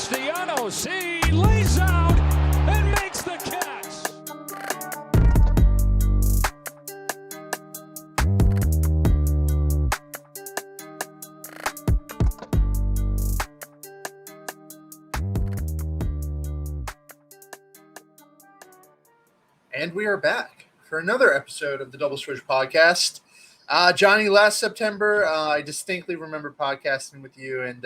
Castellanos, he lays out and makes the catch. And we are back for another episode of the Double Switch podcast. Johnny, last September, I distinctly remember podcasting with you, and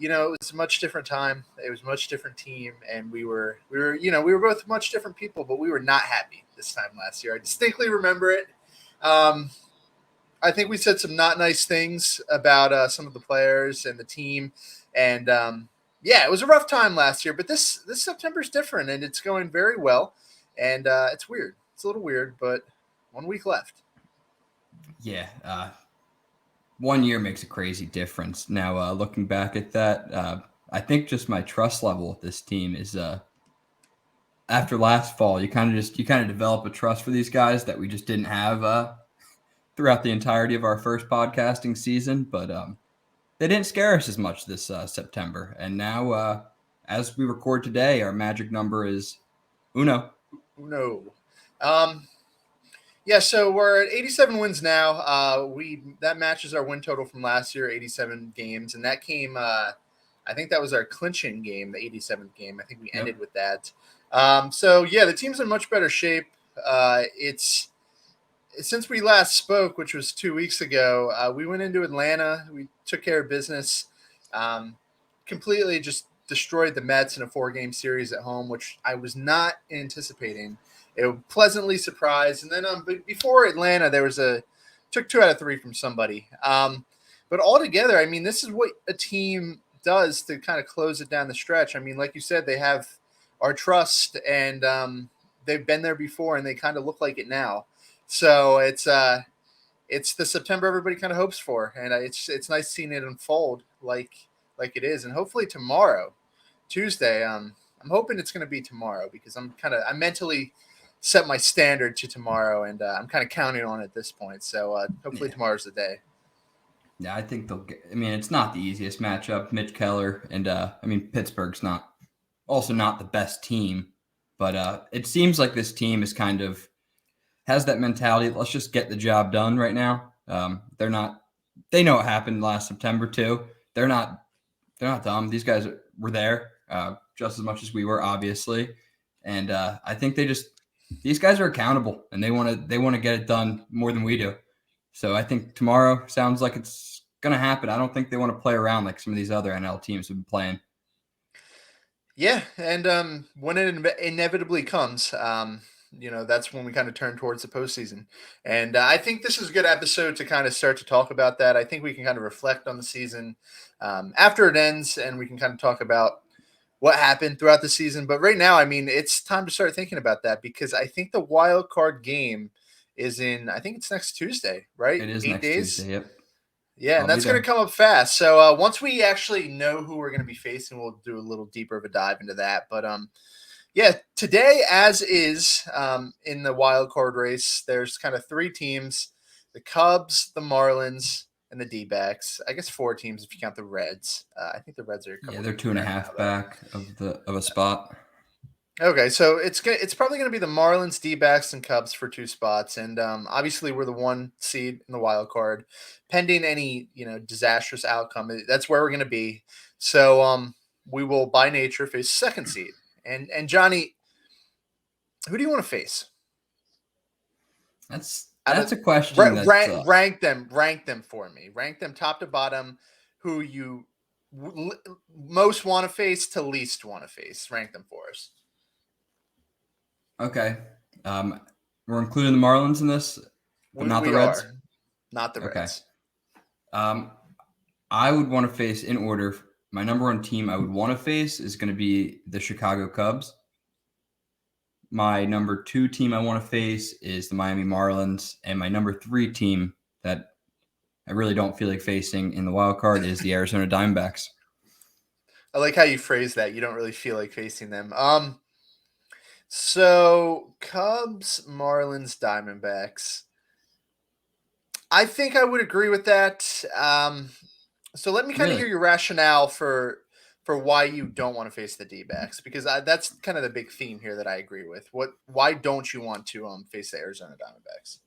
it was a much different time. It was a much different team, and we were both much different people, but we were not happy this time last year. I distinctly remember it. I think we said some not nice things about some of the players and the team, and it was a rough time last year. But this September is different, and it's going very well, and it's weird. It's a little weird, but 1 week left. Yeah, 1 year makes a crazy difference. Now, looking back at that, I think just my trust level with this team is after last fall, you kind of develop a trust for these guys that we just didn't have throughout the entirety of our first podcasting season. But they didn't scare us as much this September. And now, as we record today, our magic number is uno. So we're at 87 wins now. That matches our win total from last year, 87 games, and that came. I think that was our clinching game, the 87th game. I think we ended with that. The team's in much better shape. It's since we last spoke, which was 2 weeks ago. We went into Atlanta. We took care of business. Completely just destroyed the Mets in a 4-game series at home, which I was not anticipating. It was pleasantly surprised. And then before Atlanta, took 2 out of 3 from somebody. But altogether, I mean, this is what a team does to kind of close it down the stretch. I mean, like you said, they have our trust, and they've been there before, and they kind of look like it now. So it's the September everybody kind of hopes for, and it's nice seeing it unfold like it is. And hopefully tomorrow, Tuesday, I'm hoping it's going to be tomorrow, because I mentally set my standard to tomorrow, and I'm kind of counting on it at this point. So hopefully tomorrow's the day. Yeah, I think it's not the easiest matchup. Mitch Keller and Pittsburgh's not the best team, but it seems like this team is kind of has that mentality. Let's just get the job done right now. They know what happened last September too. They're not dumb. These guys were there just as much as we were, obviously. And I think these guys are accountable, and they want to get it done more than we do. So I think tomorrow sounds like it's going to happen. I don't think they want to play around like some of these other NL teams have been playing. Yeah, and when it inevitably comes, that's when we kind of turn towards the postseason. And I think this is a good episode to kind of start to talk about that. I think we can kind of reflect on the season after it ends, and we can kind of talk about what happened throughout the season. But right now, I mean, it's time to start thinking about that, because I think the wild card game is I think it's next Tuesday, right? It is 8 next days. Tuesday, yep. Yeah, and that's going to come up fast. So once we actually know who we're going to be facing, we'll do a little deeper of a dive into that. But today, as is in the wild card race, there's kind of 3 teams: the Cubs, the Marlins, and the D-backs. I guess 4 teams if you count the Reds. I think the Reds are they're 2.5 back of a spot. Okay, so it's probably going to be the Marlins, D-backs, and Cubs for 2 spots, and obviously we're the 1 seed in the wild card, pending any disastrous outcome. That's where we're going to be. So we will, by nature, face 2nd seed. And Johnny, who do you want to face? That's a question. Rank them for me. Rank them top to bottom. Who you most want to face to least want to face. Rank them for us. Okay. We're including the Marlins in this, but not the Reds? Not the Reds. I would want to face, in order, my number 1 team I would want to face is going to be the Chicago Cubs. My number 2 team I want to face is the Miami Marlins, and my number 3 team that I really don't feel like facing in the wild card is the Arizona Diamondbacks. I like how you phrase that. You don't really feel like facing them. So Cubs, Marlins, Diamondbacks. I think I would agree with that. So let me kind of hear your rationale for for why you don't want to face the D-backs, because that's kind of the big theme here that I agree with. Why don't you want to face the Arizona Diamondbacks?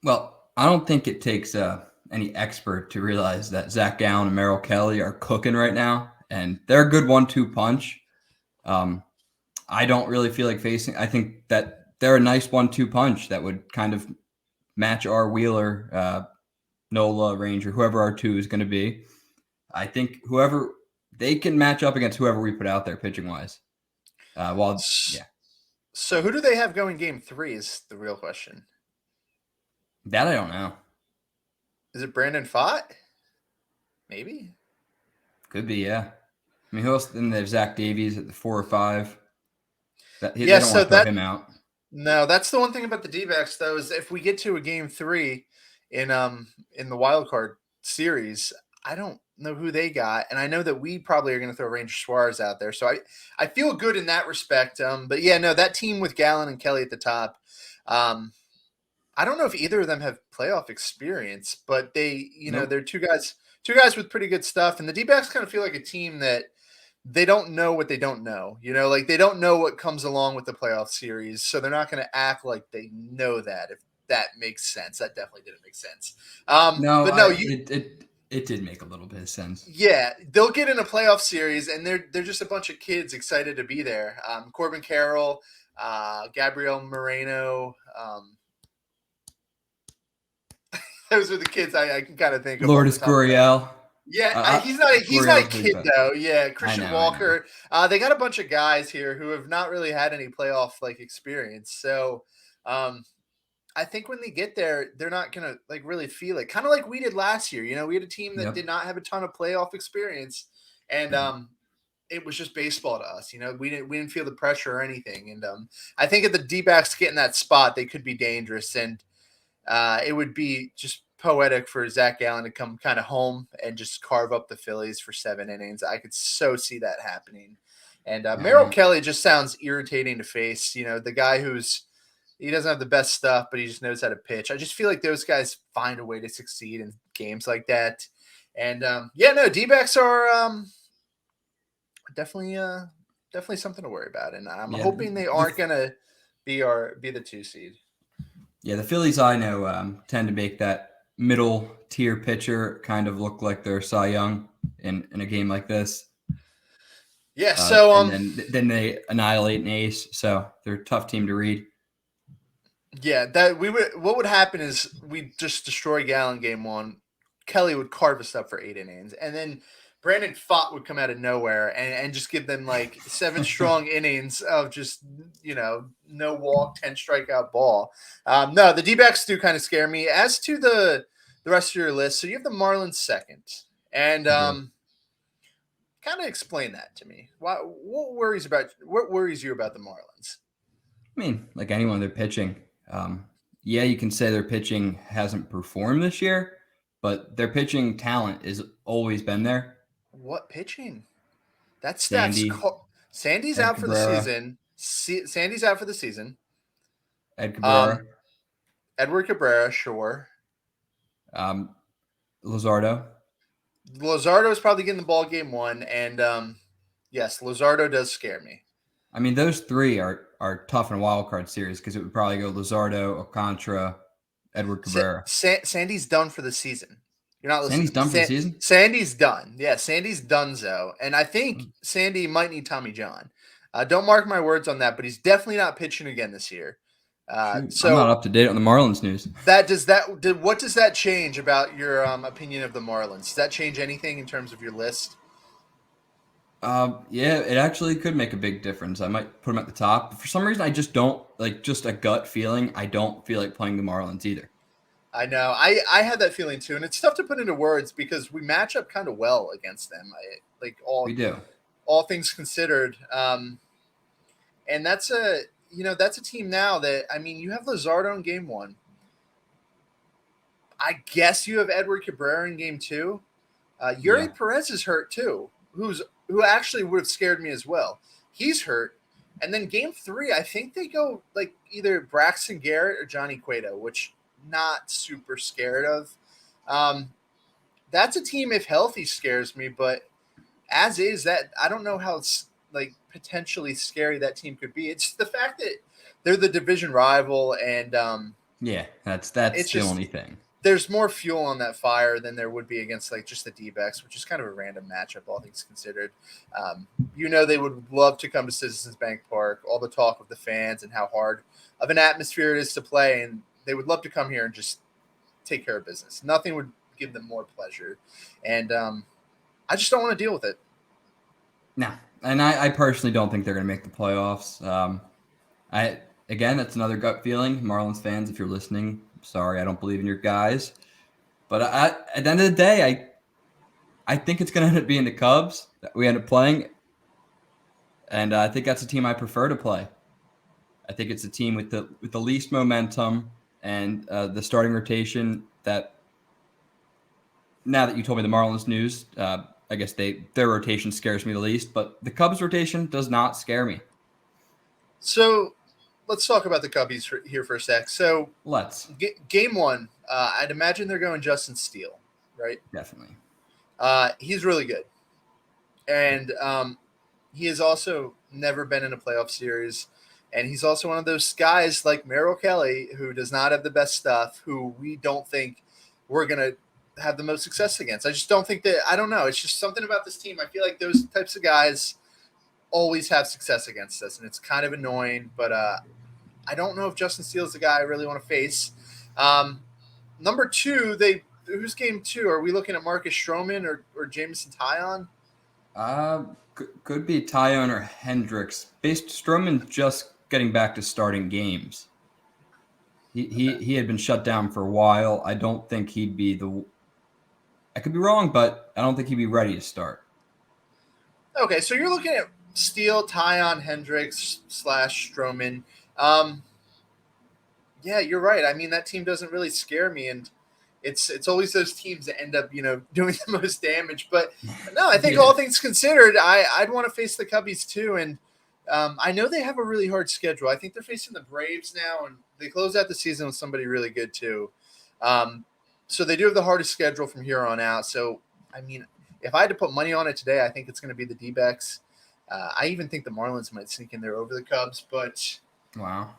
Well, I don't think it takes any expert to realize that Zach Gallen and Merrill Kelly are cooking right now, and they're a good 1-2 punch. I don't really feel like facing. I think that they're a nice 1-2 punch that would kind of match our Wheeler, Nola, Ranger, whoever our 2 is going to be. I think whoever they can match up against whoever we put out there pitching wise. So who do they have going game 3 is the real question. That I don't know. Is it Brandon Pfaadt? Maybe. Could be, yeah. I mean, who else? Then there's Zach Davies at the 4 or 5. They don't want to throw him out. No, that's the one thing about the D-backs, though, is if we get to a game 3 in the wild card series, I don't know who they got, and I know that we probably are going to throw Ranger Suarez out there, so I feel good in that respect. But yeah, no, that team with Gallen and Kelly at the top, I don't know if either of them have playoff experience, but they, they're two guys with pretty good stuff, and the D-backs kind of feel like a team that they don't know what they don't know. Like they don't know what comes along with the playoff series, so they're not going to act like they know that. If that makes sense, that definitely didn't make sense. It did make a little bit of sense. Yeah, they'll get in a playoff series, and they're just a bunch of kids excited to be there. Corbin Carroll, Gabriel Moreno. Those are the kids I can kind of think of. Lourdes Gurriel. Yeah, he's not a kid though. Yeah, Christian Walker. They got a bunch of guys here who have not really had any playoff experience. So, I think when they get there, they're not gonna really feel it. Kind of like we did last year. We had a team that did not have a ton of playoff experience, and it was just baseball to us. We didn't feel the pressure or anything. And I think if the D-backs get in that spot, they could be dangerous, and it would be just poetic for Zach Gallen to come kind of home and just carve up the Phillies for 7 innings. I could so see that happening. And Merrill Kelly just sounds irritating to face. The guy he doesn't have the best stuff, but he just knows how to pitch. I just feel like those guys find a way to succeed in games like that. And D-backs are definitely something to worry about. And I'm hoping they aren't gonna be the 2 seed. Yeah, the Phillies I know tend to make that middle tier pitcher kind of look like they're Cy Young in a game like this. Yeah, so and then they annihilate an ace, so they're a tough team to read. Yeah, what would happen is we just destroy Gallen game 1. Kelly would carve us up for 8 innings, and then Brandon Pfaadt would come out of nowhere and just give them 7 strong innings of just no walk, 10 strikeout ball. No, the D-backs do kind of scare me. As to the rest of your list, so you have the Marlins second, and kind of explain that to me. What worries you about the Marlins? I mean, like anyone, they're pitching. You can say their pitching hasn't performed this year, but their pitching talent has always been there. What pitching? That staff's Sandy's out for the season. Sandy's out for the season. Edward Cabrera, sure. Luzardo is probably getting the ball game 1, and yes, Luzardo does scare me. I mean, those 3 are tough in a wild card series because it would probably go Luzardo, Alcantara, Edward Cabrera. Sandy's done for the season. You're not listening. Sandy's done for the season? Sandy's done. Yeah, Sandy's donezo. And I think Sandy might need Tommy John. Don't mark my words on that, but he's definitely not pitching again this year. So I'm not up to date on the Marlins news. What does that change about your opinion of the Marlins? Does that change anything in terms of your list? It actually could make a big difference. I might put them at the top. But for some reason, I just don't just a gut feeling. I don't feel like playing the Marlins either. I know. I had that feeling too, and it's tough to put into words because we match up kind of well against them. We do, all things considered. And that's a team now that, I mean, you have Luzardo in game 1. I guess you have Edward Cabrera in game 2. Yuri Perez is hurt too, who actually would have scared me as well. He's hurt. And then game 3, I think they go either Braxton Garrett or Johnny Cueto, which not super scared of. That's a team, if healthy, scares me, but as is, that I don't know how like potentially scary that team could be. It's the fact that they're the division rival, and Yeah, that's it's the just only thing. there's more fuel on that fire than there would be against like just the D-backs, which is kind of a random matchup, all things considered. They would love to come to Citizens Bank Park. All the talk of the fans and how hard of an atmosphere it is to play, and they would love to come here and just take care of business. Nothing would give them more pleasure, and I just don't want to deal with it. No, and I personally don't think they're going to make the playoffs. That's another gut feeling. Marlins fans, if you're listening, sorry, I don't believe in your guys. But at the end of the day, I think it's going to end up being the Cubs that we end up playing, and I think that's a team I prefer to play. I think it's a team with the least momentum and the starting rotation that. Now that you told me the Marlins news, I guess their rotation scares me the least, but the Cubs rotation does not scare me. So let's talk about the Cubbies here for a sec. So Let's. Game 1, I'd imagine they're going Justin Steele, right? Definitely. He's really good. And he has also never been in a playoff series. And he's also one of those guys like Merrill Kelly who does not have the best stuff, who we don't think we're going to have the most success against. I just don't think that – I don't know. It's just something about this team. I feel like those types of guys always have success against us, and it's kind of annoying. But I don't know if Justin Steele is the guy I really want to face. Number 2, who's game 2? Are we looking at Marcus Stroman or Jameson Taillon? Could be Taillon or Hendricks. Stroman just getting back to starting games. He had been shut down for a while. I don't think he'd be I could be wrong, but I don't think he'd be ready to start. Okay, so you're looking at Steele, Taillon, Hendricks / Stroman. Yeah, you're right. I mean, that team doesn't really scare me, and it's always those teams that end up, doing the most damage. But no, I think all things considered, I'd want to face the Cubbies too. And I know they have a really hard schedule. I think they're facing the Braves now, and they close out the season with somebody really good too. So they do have the hardest schedule from here on out. So, I mean, if I had to put money on it today, I think it's going to be the D-backs. I even think the Marlins might sneak in there over the Cubs. But wow.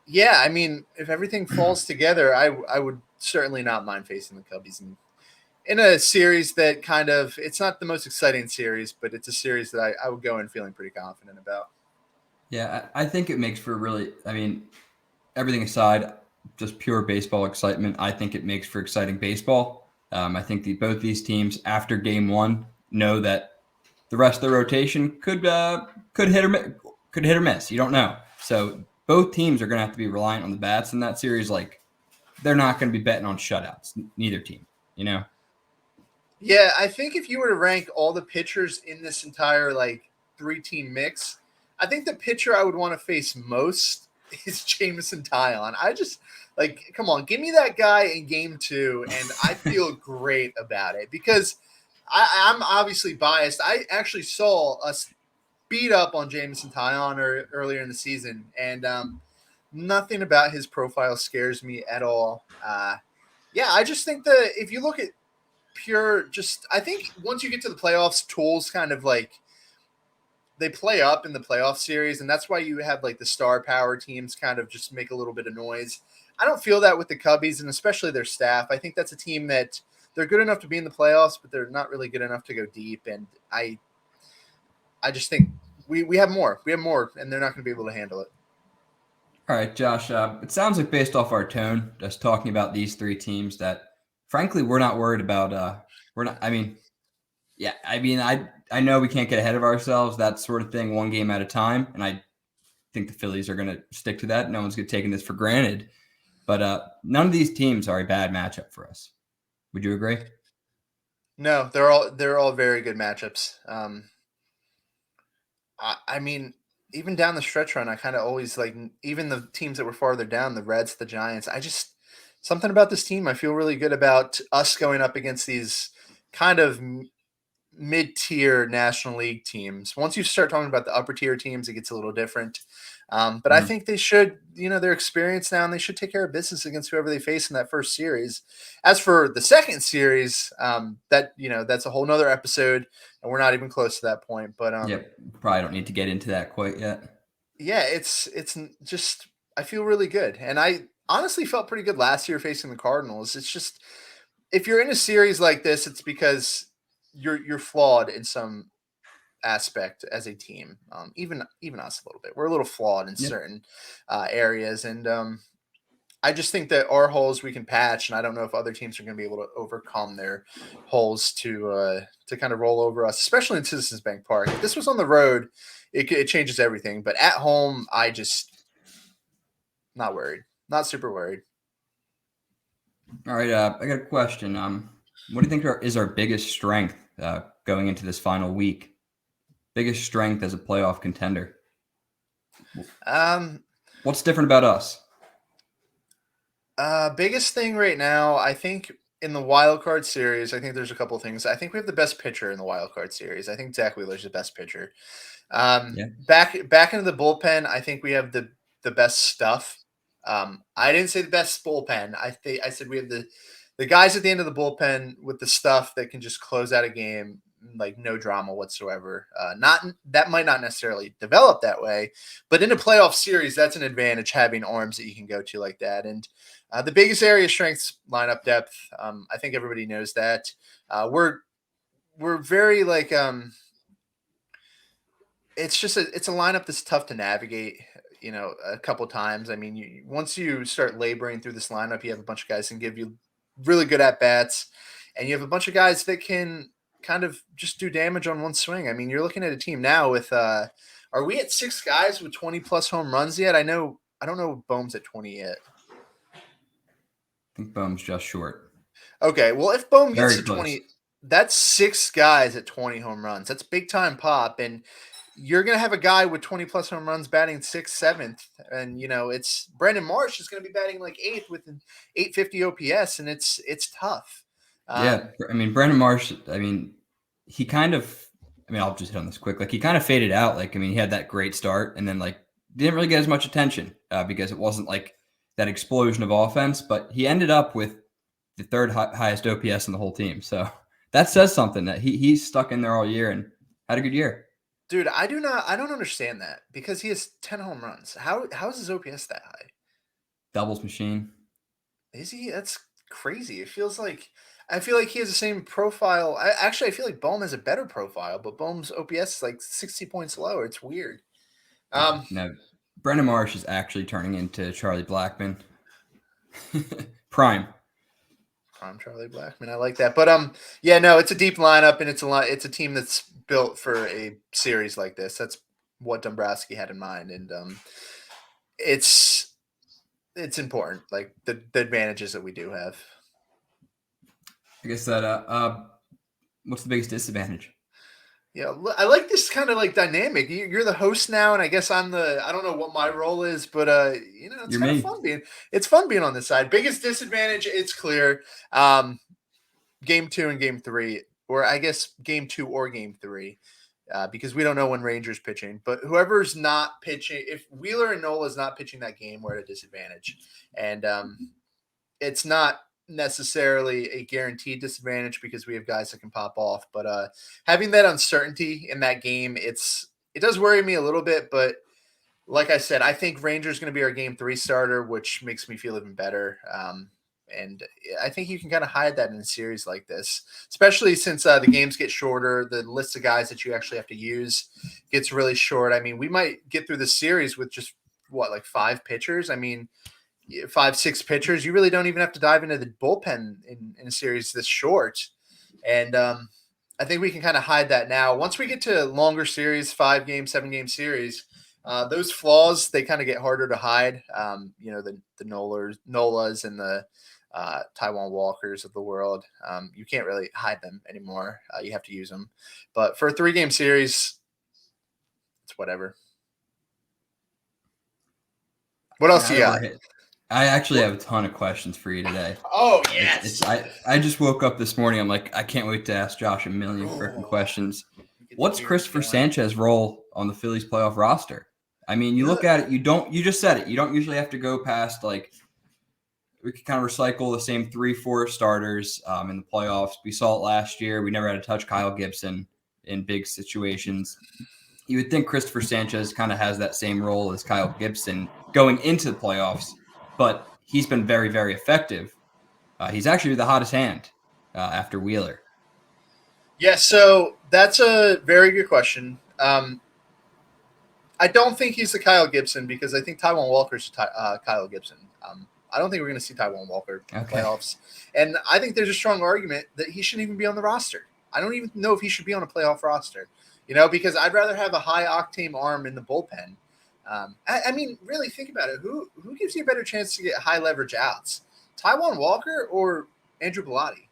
Yeah, I mean, if everything falls together, I would certainly not mind facing the Cubbies in a series that it's not the most exciting series, but it's a series that I would go in feeling pretty confident about. Yeah, I think it makes for everything aside, just pure baseball excitement. I think it makes for exciting baseball. I think both these teams after game 1 know that the rest of the rotation could hit or miss. You don't know. So both teams are going to have to be reliant on the bats in that series. Like, they're not going to be betting on shutouts. Neither team, Yeah, I think if you were to rank all the pitchers in this entire 3-team mix, I think the pitcher I would want to face most is Jameson Taillon. I just come on, give me that guy in game 2, and I feel great about it because I'm obviously biased. I actually saw us beat up on Jameson Taillon earlier in the season, and nothing about his profile scares me at all. I just think that if you look at I think once you get to the playoffs, tools kind of they play up in the playoff series, and that's why you have the star power teams kind of just make a little bit of noise. I don't feel that with the Cubbies, and especially their staff. I think that's a team that they're good enough to be in the playoffs, but they're not really good enough to go deep. And I just think we have more. We have more, and they're not going to be able to handle it. All right, Josh. It sounds like based off our tone, just talking about these 3 teams, that frankly we're not worried about. We're not. I mean, yeah. I mean, I know we can't get ahead of ourselves. That sort of thing, one game at a time, and I think the Phillies are going to stick to that. No one's taking this for granted. But none of these teams are a bad matchup for us. Would you agree? No, they're all very good matchups. I mean, even down the stretch run, I kind of always even the teams that were farther down, the Reds, the Giants. I just something about this team. I feel really good about us going up against these kind of mid-tier National League teams. Once you start talking about the upper tier teams, it gets a little different. But I think they should they're experienced now, and they should take care of business against whoever they face in that first series. As for the second series, that's a whole nother episode, and we're not even close to that point. But probably don't need to get into that quite yet. Yeah, it's just I feel really good, and I honestly felt pretty good last year facing the Cardinals. It's just if you're in a series like this, it's because you're flawed in some aspect as a team. Even us a little bit. We're a little flawed in certain areas, and I just think that our holes we can patch, and I don't know if other teams are going to be able to overcome their holes to kind of roll over us, especially in Citizens Bank Park. If this was on the road, it changes everything. But at home, I just not worried, not super worried. All right, I got a question. What do you think is our biggest strength going into this final week? Biggest strength as a playoff contender. What's different about us? Biggest thing right now, I think in the wild card series, I think there's a couple of things. I think we have the best pitcher in the wild card series. I think Zach Wheeler's the best pitcher. Back into the bullpen, I think we have the best stuff. I didn't say the best bullpen. I said we have the guys at the end of the bullpen with the stuff that can just close out a game like no drama whatsoever. That might not necessarily develop that way, but in a playoff series, that's an advantage having arms that you can go to like that. And the biggest area of strengths, lineup depth. I think everybody knows that. We're very like it's a lineup that's tough to navigate. A couple times. I mean, once you start laboring through this lineup, you have a bunch of guys that can give you really good at bats, and you have a bunch of guys that can kind of just do damage on one swing. I mean, you're looking at a team now with are we at 6 guys with 20 plus home runs yet? I don't know if Bohm's at 20 yet. I think Bohm's just short. Okay, well, if Bohm gets to 20, that's 6 guys at 20 home runs. That's big time pop, and you're going to have a guy with 20 plus home runs batting 6th, 7th. And, it's Brandon Marsh is going to be batting like 8th with an 850 OPS. And it's tough. I mean, Brandon Marsh, he kind of, I'll just hit on this quick. Like he kind of faded out. Like, he had that great start and then like didn't really get as much attention because it wasn't like that explosion of offense, but he ended up with the 3rd highest OPS in the whole team. So that says something that he's stuck in there all year and had a good year. Dude, I don't understand that because he has 10 home runs. How is his OPS that high? Doubles machine. Is he? That's crazy. I feel like he has the same profile. I feel like Bohm has a better profile, but Bohm's OPS is like 60 points lower. It's weird. No, Brandon Marsh is actually turning into Charlie Blackmon. Prime Charlie Blackmon. I like that. But it's a deep lineup and it's a team that's built for a series like this. That's what Dombrowski had in mind. And it's important, like the advantages that we do have. I guess that what's the biggest disadvantage? Yeah, I like this kind of like dynamic. You're the host now, and I guess I don't know what my role is, but it's kind of fun being on this side. Biggest disadvantage, it's clear. Game 2 and game 3, or I guess game 2 or game 3, because we don't know when Rangers pitching. But whoever's not pitching, if Wheeler and Nola is not pitching that game, we're at a disadvantage, and it's not necessarily a guaranteed disadvantage because we have guys that can pop off, but having that uncertainty in that game, it does worry me a little bit. But like I said, I think Rangers going to be our game 3 starter, which makes me feel even better. And I think you can kind of hide that in a series like this, especially since the games get shorter. The list of guys that you actually have to use gets really short. I mean, we might get through the series with just like 5 pitchers. I mean, 5-6 pitchers, you really don't even have to dive into the bullpen in a series this short. And I think we can kind of hide that now. Once we get to longer series, 5-game, 7-game series, those flaws, they kind of get harder to hide. The Nolas and the Taiwan Walkers of the world, you can't really hide them anymore. You have to use them. But for a 3-game series, it's whatever. What else you got? I actually have a ton of questions for you today. Oh, yes. I just woke up this morning. I'm like, I can't wait to ask Josh a million freaking questions. What's Christopher Sanchez's role on the Phillies playoff roster? I mean, you look at it, you just said it. You don't usually have to go past like, we could kind of recycle the same 3-4 starters in the playoffs. We saw it last year. We never had to touch Kyle Gibson in big situations. You would think Christopher Sanchez kind of has that same role as Kyle Gibson going into the playoffs, but he's been very, very effective. He's actually the hottest hand after Wheeler. Yeah, so that's a very good question. I don't think he's the Kyle Gibson because I think Taijuan Walker's Kyle Gibson. I don't think we're going to see Taijuan Walker in the playoffs. And I think there's a strong argument that he shouldn't even be on the roster. I don't even know if he should be on a playoff roster, because I'd rather have a high-octane arm in the bullpen. I mean, really think about it. Who gives you a better chance to get high-leverage outs, Taijuan Walker or Andrew Bellotti?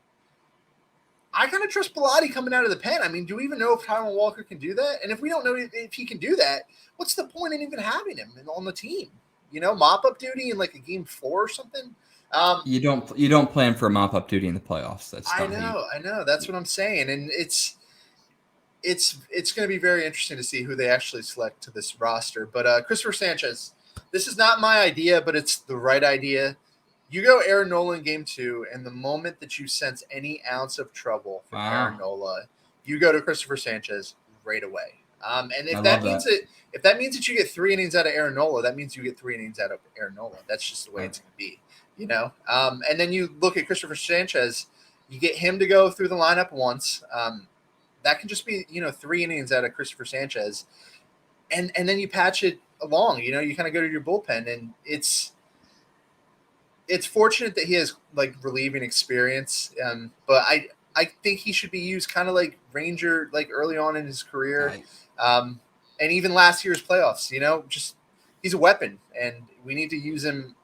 I kind of trust Bellotti coming out of the pen. I mean, do we even know if Taijuan Walker can do that? And if we don't know if he can do that, what's the point in even having him on the team? Mop-up duty in like a game 4 or something? You don't plan for a mop-up duty in the playoffs. I know. That's what I'm saying. And it's going to be very interesting to see who they actually select to this roster. But Christopher Sanchez, this is not my idea, but it's the right idea. You go Aaron Nola in game 2, and the moment that you sense any ounce of trouble from Aaron Nola, you go to Christopher Sanchez right away. And if that means that you get 3 innings out of Aaron Nola, that means you get 3 innings out of Aaron Nola. That's just the way it's going to be, And then you look at Christopher Sanchez, you get him to go through the lineup once. That can just be 3 innings out of Christopher Sanchez, and then you patch it along. You kind of go to your bullpen, and it's fortunate that he has like relieving experience, but I think he should be used kind of like Ranger, like early on in his career, and even last year's playoffs. Just he's a weapon, and we need to use him.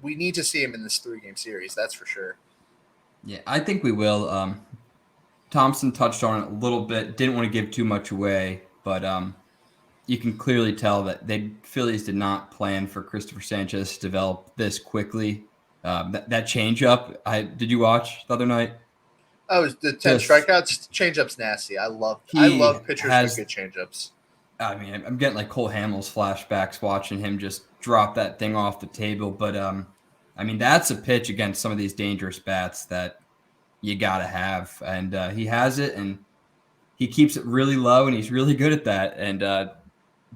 We need to see him in this 3-game series. That's for sure. Yeah, I think we will. Thompson touched on it a little bit. Didn't want to give too much away, but you can clearly tell that Phillies did not plan for Christopher Sanchez to develop this quickly. That changeup, did you watch the other night? Oh, the 10 strikeouts. Changeup's nasty. I love pitchers with good changeups. I mean, I'm getting like Cole Hamels flashbacks watching him just drop that thing off the table. But I mean, that's a pitch against some of these dangerous bats that you gotta have, and he has it, and he keeps it really low, and he's really good at that. And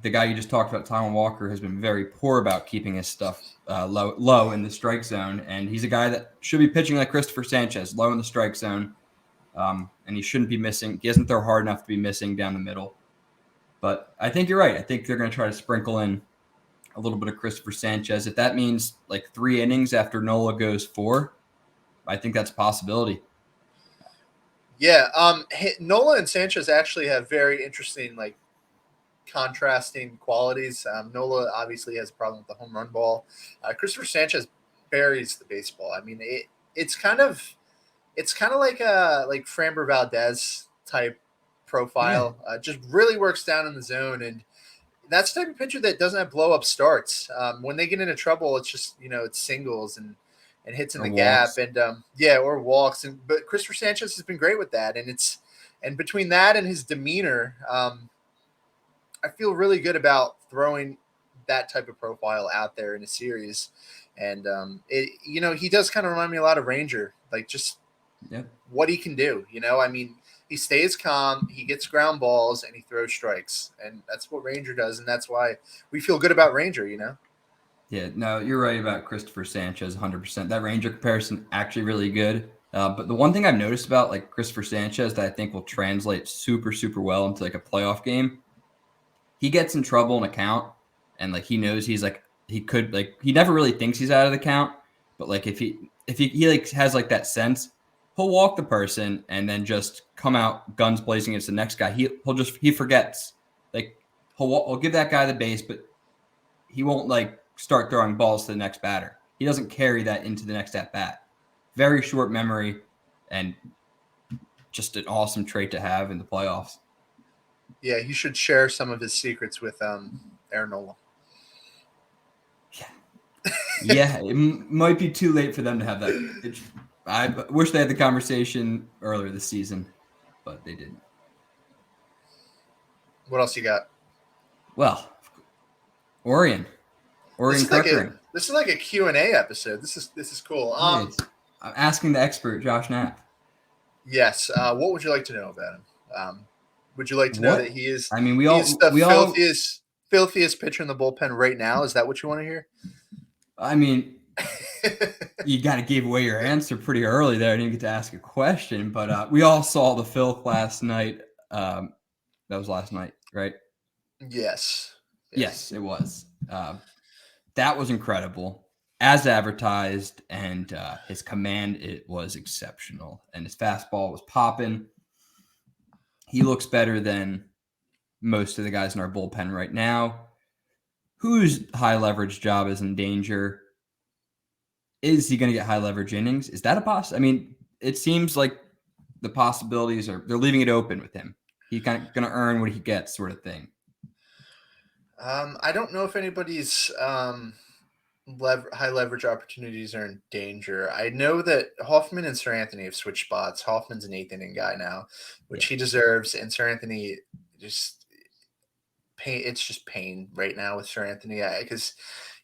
the guy you just talked about, Taijuan Walker, has been very poor about keeping his stuff low in the strike zone, and he's a guy that should be pitching like Christopher Sanchez, low in the strike zone, and he shouldn't be missing. He doesn't throw hard enough to be missing down the middle. But I think you're right. I think they're going to try to sprinkle in a little bit of Christopher Sanchez. If that means like 3 innings after Nola goes 4, I think that's a possibility. Yeah, Nola and Sanchez actually have very interesting, like, contrasting qualities. Nola obviously has a problem with the home run ball. Christopher Sanchez buries the baseball. I mean, it's kind of like a Framber Valdez type profile. Yeah. Just really works down in the zone, and that's the type of pitcher that doesn't have blow up starts. When they get into trouble, it's just it's singles and hits in the gap, and or walks. But Christopher Sanchez has been great with that, and between that and his demeanor, I feel really good about throwing that type of profile out there in a series. And he does kind of remind me a lot of Ranger, like just what he can do. I mean, he stays calm, he gets ground balls, and he throws strikes, and that's what Ranger does, and that's why we feel good about Ranger. Yeah, no, you're right about Christopher Sanchez, 100%. That Ranger comparison actually really good. But the one thing I've noticed about like Christopher Sanchez that I think will translate super, super well into like a playoff game, he gets in trouble in a count, and like he knows he's like he never really thinks he's out of the count, but like if he like has like that sense, he'll walk the person and then just come out guns blazing against the next guy. He forgets, like he'll give that guy the base, but he won't like start throwing balls to the next batter. He doesn't carry that into the next at bat. Very short memory, and just an awesome trait to have in the playoffs. Yeah, he should share some of his secrets with Aaron Nola. Yeah, it might be too late for them to have that. I wish they had the conversation earlier this season, but they didn't. What else you got? Well, Orion Kirkering. This is like a Q&A episode. This is cool. I'm asking the expert, Josh Knapp. Yes. What would you like to know about him? Would you like to know that he is? I mean, he's the filthiest pitcher in the bullpen right now. Is that what you want to hear? I mean, you got to give away your answer pretty early there. I didn't get to ask a question, but we all saw the filth last night. That was last night, right? Yes, it was. That was incredible, as advertised, and his command, it was exceptional, and his fastball was popping. He looks better than most of the guys in our bullpen right now. Whose high leverage job is in danger? Is he going to get high leverage innings? Is that a possibility? I mean, it seems like the possibilities they're leaving it open with him. He's kind of going to earn what he gets, sort of thing. I don't know if anybody's high leverage opportunities are in danger. I know that Hoffman and Sir Anthony have switched spots. Hoffman's an 8th inning guy now, which he deserves, and Sir Anthony just pain. It's just pain right now with Sir Anthony because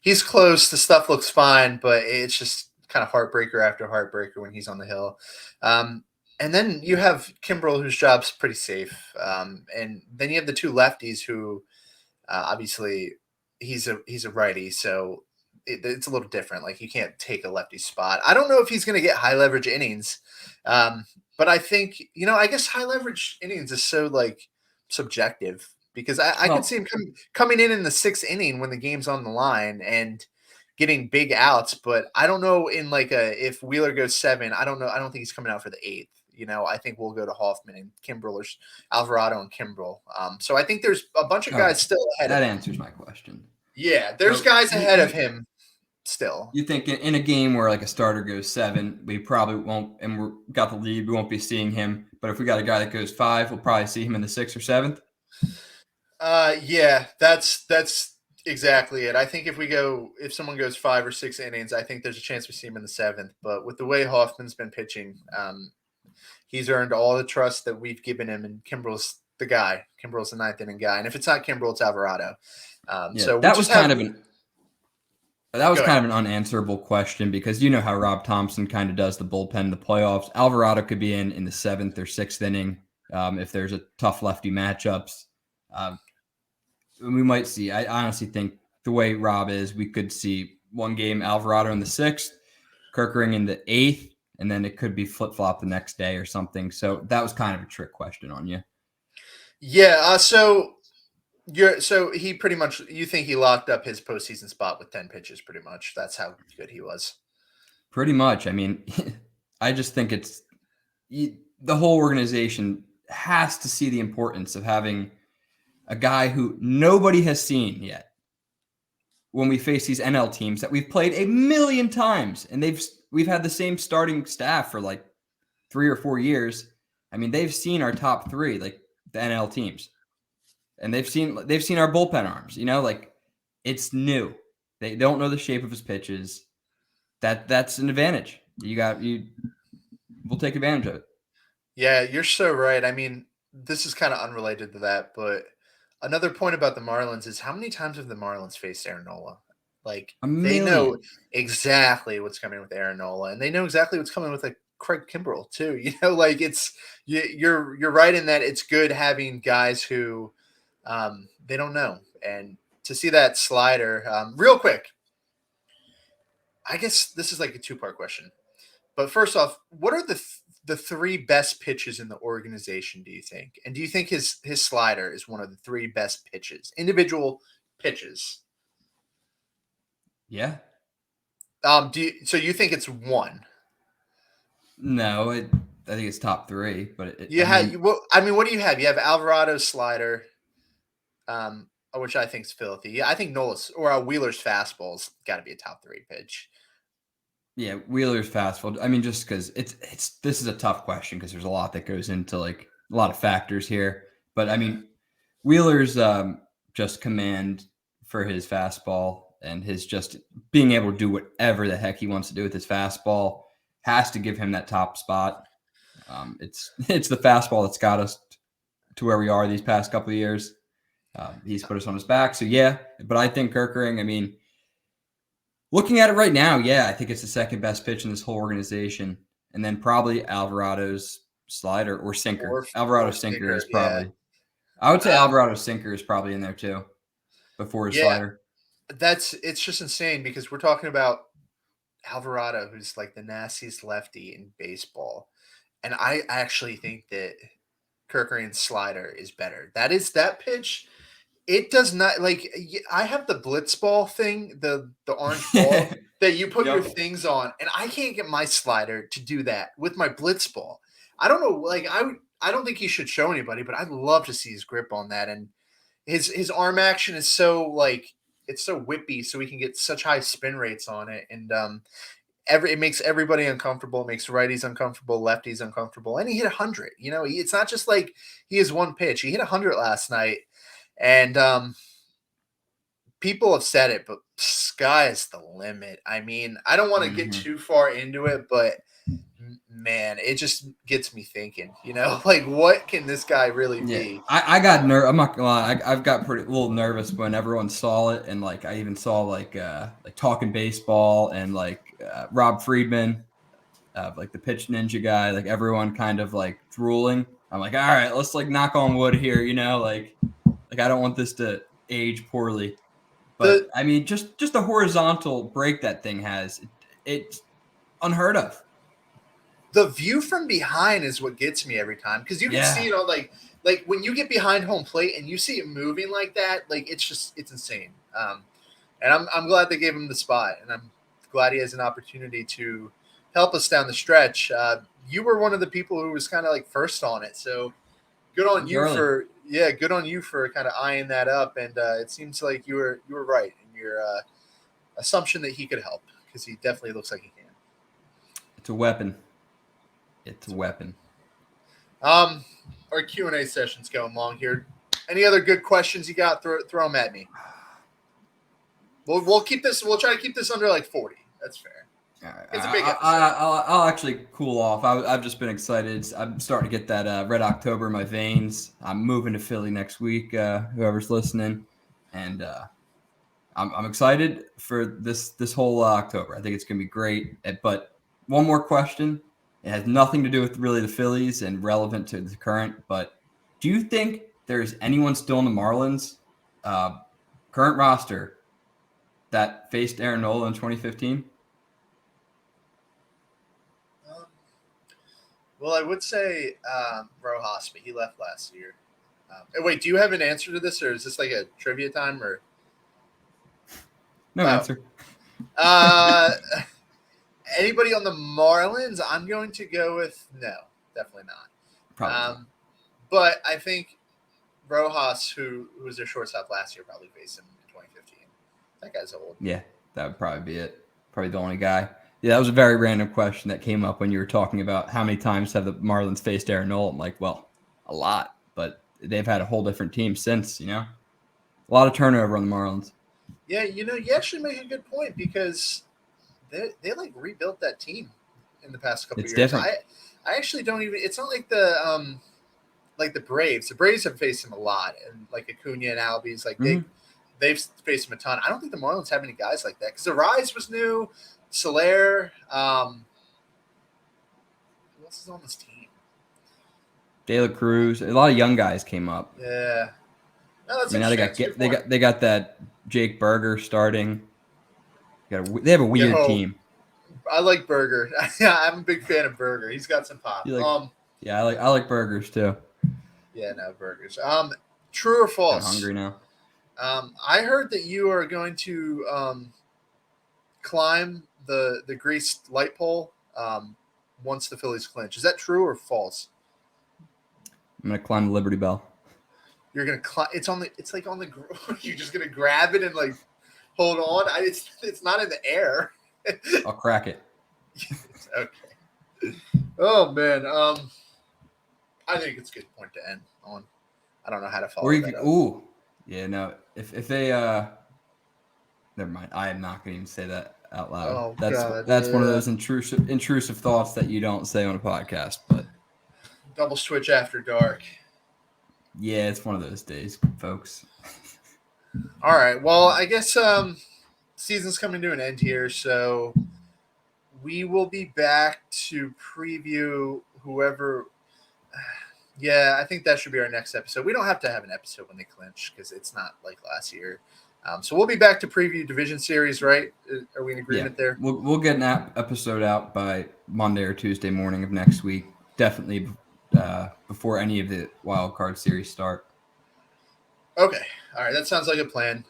he's close. The stuff looks fine, but it's just kind of heartbreaker after heartbreaker when he's on the hill. And then you have Kimbrel, whose job's pretty safe, and then you have the two lefties who. Obviously, he's a righty, so it's a little different. Like you can't take a lefty spot. I don't know if he's going to get high leverage innings, but I think I guess high leverage innings is so like subjective because I could see him coming in the 6th inning when the game's on the line and getting big outs. But I don't know if Wheeler goes 7, I don't know. I don't think he's coming out for the 8th. I think we'll go to Hoffman and Kimbrel or Alvarado and Kimbrel. So I think there's a bunch of guys still ahead. That answers my question. Yeah, there's guys ahead of him still. You think in a game where like a starter goes 7, we probably won't, and we've got the lead, we won't be seeing him. But if we got a guy that goes 5, we'll probably see him in the 6th or 7th. Yeah, that's exactly it. I think if someone goes 5 or 6 innings, I think there's a chance we see him in the 7th. But with the way Hoffman's been pitching, he's earned all the trust that we've given him, and Kimbrel's the guy. Kimbrel's the 9th inning guy, and if it's not Kimbrel, it's Alvarado. So that was kind of an unanswerable question because you know how Rob Thompson kind of does the bullpen in the playoffs. Alvarado could be in the 7th or 6th inning if there's a tough lefty matchups. We might see. I honestly think the way Rob is, we could see one game Alvarado in the 6th, Kirkering in the 8th. And then it could be flip-flop the next day or something. So that was kind of a trick question on you. Yeah. So he pretty much, you think he locked up his postseason spot with 10 pitches pretty much. That's how good he was. Pretty much. I mean, I just think the whole organization has to see the importance of having a guy who nobody has seen yet when we face these NL teams that we've played a million times and we've had the same starting staff for like 3 or 4 years. I mean, they've seen our top 3, like the NL teams, and they've seen our bullpen arms. Like it's new. They don't know the shape of his pitches. That's an advantage. We'll take advantage of it. Yeah, you're so right. I mean, this is kind of unrelated to that, but another point about the Marlins is how many times have the Marlins faced Aaron Nola? Like they know exactly what's coming with Aaron Nola, and they know exactly what's coming with like Craig Kimbrel too. Like you're right in that it's good having guys who they don't know, and to see that slider real quick. I guess this is like a 2-part question, but first off, what are the 3 best pitches in the organization? Do you think, and do you think his slider is one of the 3 best pitches, individual pitches? Yeah. So you think it's 1? No, I think it's top 3. But what do you have? You have Alvarado's slider, which I think is filthy. Yeah, I think Nola's or Wheeler's fastball's got to be a top 3 pitch. Yeah, Wheeler's fastball. I mean, just because this is a tough question because there's a lot that goes into like a lot of factors here. But I mean, Wheeler's just command for his fastball and his just being able to do whatever the heck he wants to do with his fastball has to give him that top spot. It's the fastball that's got us to where we are these past couple of years. He's put us on his back. So, yeah. But I think Kerkering, I mean, looking at it right now, yeah, I think it's the second best pitch in this whole organization. And then probably Alvarado's slider or sinker. Alvarado's sinker is probably. Yeah. I would say Alvarado's sinker is probably in there too before his slider. It's just insane because we're talking about Alvarado, who's like the nastiest lefty in baseball. And I actually think that Kerkering's slider is better. That pitch. It does not like I have the blitz ball thing, the orange ball that you put your things on, and I can't get my slider to do that with my blitz ball. I don't know, like I don't think he should show anybody, but I'd love to see his grip on that. And his arm action is so like it's so whippy, so he can get such high spin rates on it. And it makes everybody uncomfortable, it makes righties uncomfortable, lefties uncomfortable. And he hit 100. You know, it's not just like he has one pitch. He hit 100 last night. And people have said it, but sky is the limit. I mean, I don't want to get too far into it, but man, it just gets me thinking, you know, like what can this guy really be? I got nervous. I'm not gonna lie. I've got a little nervous when everyone saw it. And like, I even saw like Talking Baseball and like Rob Friedman, like the pitch ninja guy, like everyone kind of like drooling. I'm like, all right, let's like knock on wood here, you know, like I don't want this to age poorly. But I mean, just the horizontal break that thing has, it's unheard of. The view from behind is what gets me every time because you can see it all like when you get behind home plate and you see it moving like that, like it's insane. And I'm glad they gave him the spot, and I'm glad he has an opportunity to help us down the stretch. You were one of the people who was kind of like first on it, so good on you good on you for kind of eyeing that up. And it seems like you were right in your assumption that he could help because he definitely looks like he can. It's a weapon. It's a weapon. Our Q&A session's going long here. Any other good questions you got? Throw them at me. We'll keep this. We'll try to keep this under like 40. That's fair. It's a big episode. I'll actually cool off. I've just been excited. I'm starting to get that Red October in my veins. I'm moving to Philly next week. Whoever's listening, and I'm excited for this whole October. I think it's gonna be great. But one more question. It has nothing to do with really the Phillies and relevant to the current. But do you think there's anyone still in the Marlins current roster that faced Aaron Nola in 2015? Well, I would say Rojas, but he left last year. Wait, do you have an answer to this, or is this like a trivia time? Or no answer. Anybody on the Marlins? I'm going to go with no, definitely not. Probably not. But I think Rojas, who was their shortstop last year, probably faced him in 2015. That guy's old. Yeah, that would probably be it. Probably the only guy. Yeah, that was a very random question that came up when you were talking about how many times have the Marlins faced Aaron Nola. I'm like, well, a lot, but they've had a whole different team since, you know? A lot of turnover on the Marlins. Yeah, you know, you actually make a good point because they like rebuilt that team in the past couple of years. Different. I actually don't even – it's not like the Braves. The Braves have faced him a lot, and like Acuna and Albies, like they've faced him a ton. I don't think the Marlins have any guys like that because the Rise was new – Soler, who else is on this team? De La Cruz. A lot of young guys came up. Yeah. No, that's now they got that Jake Berger starting. They have a weird team. I like Berger. I'm a big fan of Berger. He's got some pop. Yeah, I like burgers too. Yeah, no burgers. True or false? I'm hungry now. I heard that you are going to climb the greased light pole once the Phillies clinch. Is that true or false? I'm gonna climb the Liberty Bell. You're gonna climb. It's like on the. You're just gonna grab it and like hold on. It's not in the air. I'll crack it. Okay. Oh man. I think it's a good point to end on. I don't know how to follow that up. Ooh. Yeah. No. If they never mind. I am not going to even say that out loud. Oh, that's one of those intrusive thoughts that you don't say on a podcast. But double switch after dark. Yeah, it's one of those days, folks. All right. Well, I guess season's coming to an end here, so we will be back to preview whoever. Yeah, I think that should be our next episode. We don't have to have an episode when they clinch because it's not like last year. So we'll be back to preview division series, right? Are we in agreement there? We'll get an episode out by Monday or Tuesday morning of next week. Definitely before any of the wild card series start. Okay. All right. That sounds like a plan.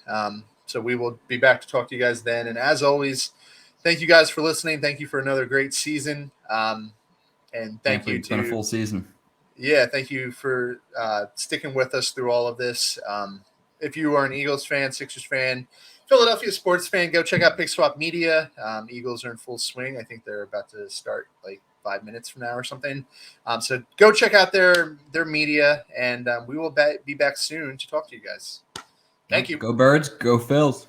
So we will be back to talk to you guys then. And as always, thank you guys for listening. Thank you for another great season. And thank you It's been a full season. Yeah, thank you for sticking with us through all of this. If you are an Eagles fan, Sixers fan, Philadelphia sports fan, go check out Pick Swap Media. Eagles are in full swing. I think they're about to start like 5 minutes from now or something. So go check out their media, and we will be back soon to talk to you guys. Thank you. Go Birds, go Phils.